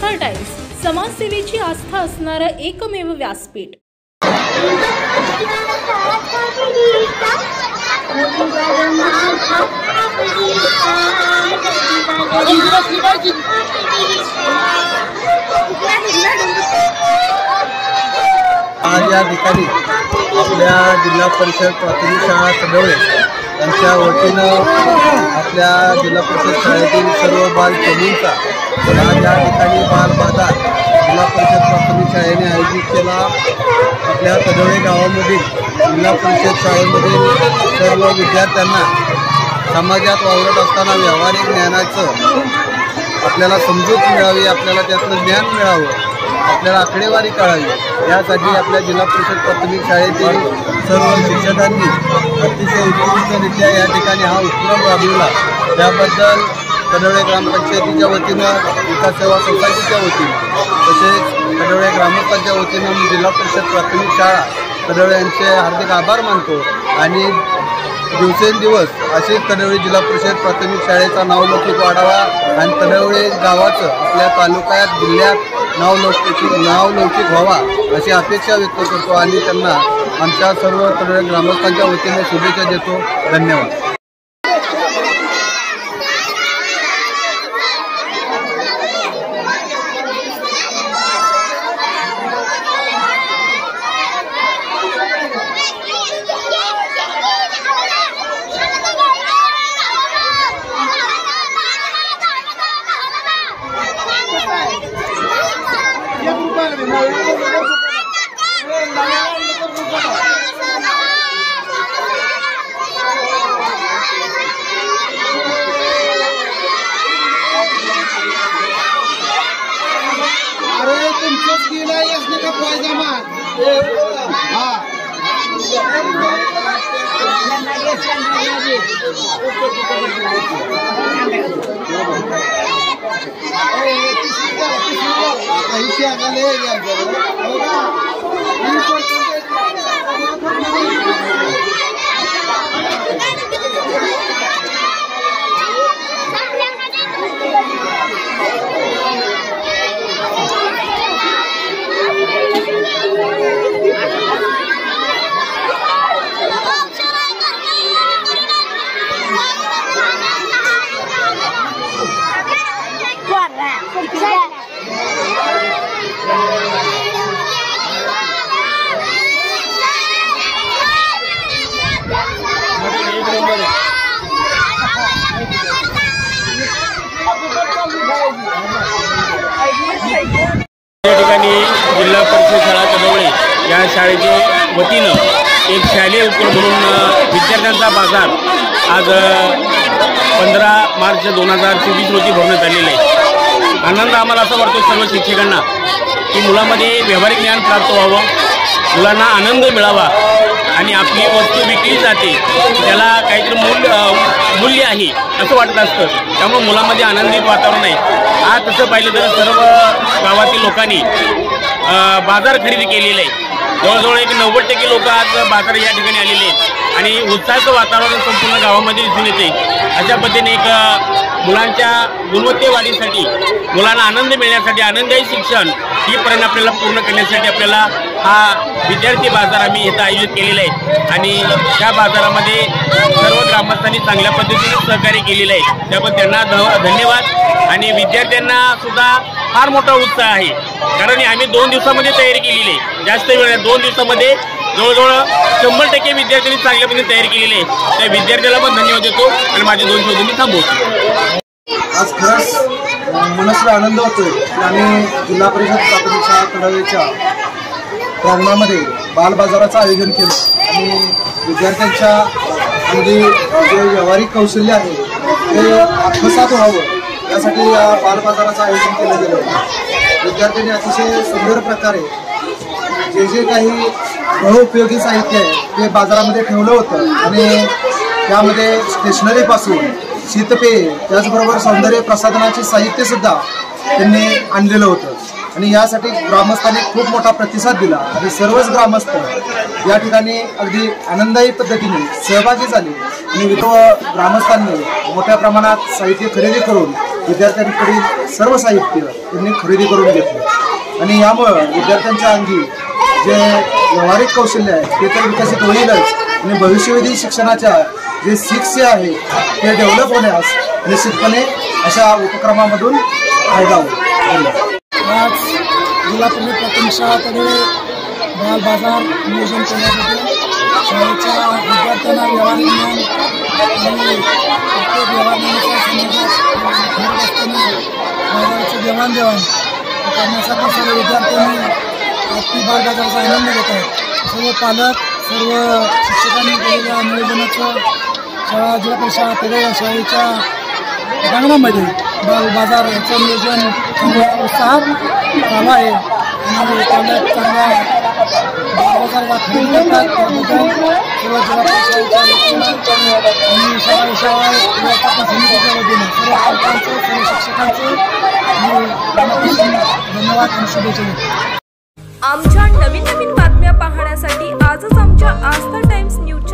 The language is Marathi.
आस्था टाइम्स, समाजसेवेची आस्था असणारं एकमेव व्यासपीठ। आज या ठिकाणी आपल्या जिल्हा परिषद प्राथमिक शाळा सदवळे यांच्या वतीनं आपल्या जिल्हा परिषद शाळेतील सर्व बालचमूंचा आज या ठिकाणी बाल बाजार जिल्हा परिषद प्राथमिक शाळेने आयोजित केला। आपल्या सदवळे गावामधील जिल्हा परिषद शाळेमधील सर्व विद्यार्थ्यांना समाजात वावरत असताना व्यावहारिक ज्ञानाचं आपल्याला समजूत मिळावी, आपल्याला त्यातलं ज्ञान मिळावं, आपल्याला आकडेवारी कळावी, यासाठी आपल्या जिल्हा परिषद प्राथमिक शाळेतील सर्व शिक्षकांनी अतिशय उत्कृष्टरित्या या ठिकाणी हा उपक्रम राबविला। त्याबद्दल सदवळे ग्रामपंचायतीच्या वतीनं, विकास सेवा सोसायटीच्या वतीनं तसेच सदवळे ग्रामस्थांच्या वतीनं जिल्हा परिषद प्राथमिक शाळा सदवळे यांचे हार्दिक आभार मानतो आणि दिवसेंदिवस अशीच सदवळे जिल्हा परिषद प्राथमिक शाळेचा नावलौकिक वाढावा आणि सदवळे गावाचं आपल्या तालुक्यात जिल्ह्यात नावलौकिक व्हावा अशी अपेक्षा व्यक्त करतो आणि त्यांना आमच्या सर्व सदवळे ग्रामस्थांच्या वतीने शुभेच्छा देतो। धन्यवाद। अरे तुमचं स्किल आहे असणे का पायजामा या ठिकाणी जिल्हा परिषद शाळा सदवळे या शाळेच्या वतीनं एक शालेय उपक्रम म्हणून विद्यार्थ्यांचा बाजार आज 15 मार्च 2024 रोजी भरवण्यात आलेला आहे। आनंद आम्हाला असं वाटतो सर्व शिक्षकांना की मुलांमध्ये व्यावहारिक ज्ञान प्राप्त व्हावं, मुलांना आनंद मिळावा आणि आपली वस्तू विकली जाते त्याला काहीतरी मूल्य आहे असं वाटत असतं। त्यामुळे मुलांमध्ये आनंदित वातावरण आहे। आज तसं पाहिलं तर सर्व गावातील लोकांनी बाजार खरेदी केलेलं आहे। जवळजवळ एक 90% लोक आज बाजार या ठिकाणी आलेले आहेत आणि उत्साहाचं वातावरण संपूर्ण गावामध्ये दिसून येते। अशा पद्धतीने एक मुलांच्या गुणवत्तेवाढीसाठी, मुलांना आनंद मिळण्यासाठी, आनंददायी शिक्षण ही पर्यंत आपल्याला पूर्ण करण्यासाठी आपल्याला हा विद्यार्थी बाजार आम्ही इथं आयोजित केलेला आहे आणि त्या बाजारामध्ये सर्व ग्रामस्थांनी चांगल्या पद्धतीने सहकार्य केलेलं आहे। त्याबद्दल त्यांना धन्यवाद आणि विद्यार्थ्यांना सुद्धा फार मोठा उत्साह आहे कारण आम्ही 2 दिवसामध्ये तयारी केलेली आहे। जास्त वेळ नाही, 2 दिवसामध्ये जवळजवळ 100% विद्यार्थ्यांनी चांगल्या पद्धतीने तयारी केलेली आहे। त्या विद्यार्थ्याला पण धन्यवाद देतो आणि माझे 2 शब्द मी थांबवतो। आज खरंच मनस्वी आनंद होतोय की आम्ही जिल्हा परिषद प्राथमिक शाळा सदवळेच्या प्रांगणामध्ये बालबाजाराचं आयोजन केलं आणि विद्यार्थ्यांच्या अगदी जे व्यावहारिक कौशल्य आहे ते आत्मसात व्हावं यासाठी या बालबाजाराचं आयोजन केलं गेलं होतं। विद्यार्थ्यांनी अतिशय सुंदर प्रकारे जे काही बहुउपयोगी साहित्य आहे ते बाजारामध्ये ठेवलं होतं आणि त्यामध्ये स्टेशनरीपासून शीतपेय त्याचबरोबर सौंदर्य प्रसाधनाचे साहित्यसुद्धा त्यांनी आणलेलं होतं आणि यासाठी ग्रामस्थांनी खूप मोठा प्रतिसाद दिला आणि सर्वच ग्रामस्थ या ठिकाणी अगदी आनंददायी पद्धतीने सहभागी झाले आणि ग्रामस्थांनी मोठ्या प्रमाणात साहित्य खरेदी करून विद्यार्थ्यांकडील सर्व साहित्य त्यांनी खरेदी करून घेतलं आणि यामुळं विद्यार्थ्यांच्या अंगी जे व्यावहारिक कौशल्य आहे ते तर विकसित होईलच आणि भविष्यवेधी शिक्षणाच्या जे 6C आहे ते डेव्हलप होण्यास निश्चितपणे अशा उपक्रमामधून फायदा होईल. आज जिल्हा परिषद प्राथमिक शाळाकडे बाल बाजार नियोजन केल्यासाठी शाळेच्या विद्यार्थ्यांना व्यवहारिक ज्ञान आणि प्रत्येक व्यवहारज्ञानाच्या समाजात असताना बाजाराचं देवाणघेवाण करण्यासाठी सर्व विद्यार्थ्यांनी ती बाल बाजाराचा आनंद घेत आहेत. सर्व पालक सर्व शिक्षकांनी केलेल्या नियोजनाचं शाळा जिल्हा परिषद पेडे शाळेच्या प्रांगणामध्ये बाल बाजार याचं नियोजन चांगल्या उत्साहात चालू आहे आणि पालक चांगल्या बाल बाजाराला खरेदी करतात. त्याबद्दल सर्व जिल्हा परिषदेच्या वतीनं आणि शाळा व्यवस्थापन समितीच्या वतीनं सर्व पालकांचं सर्व शिक्षकांचं धन्यवाद आणि शुभेच्छा देतो. आमच्या नवीन बातम्या पाहण्यासाठी आजच आमच्या आस्था टाइम्स न्यूज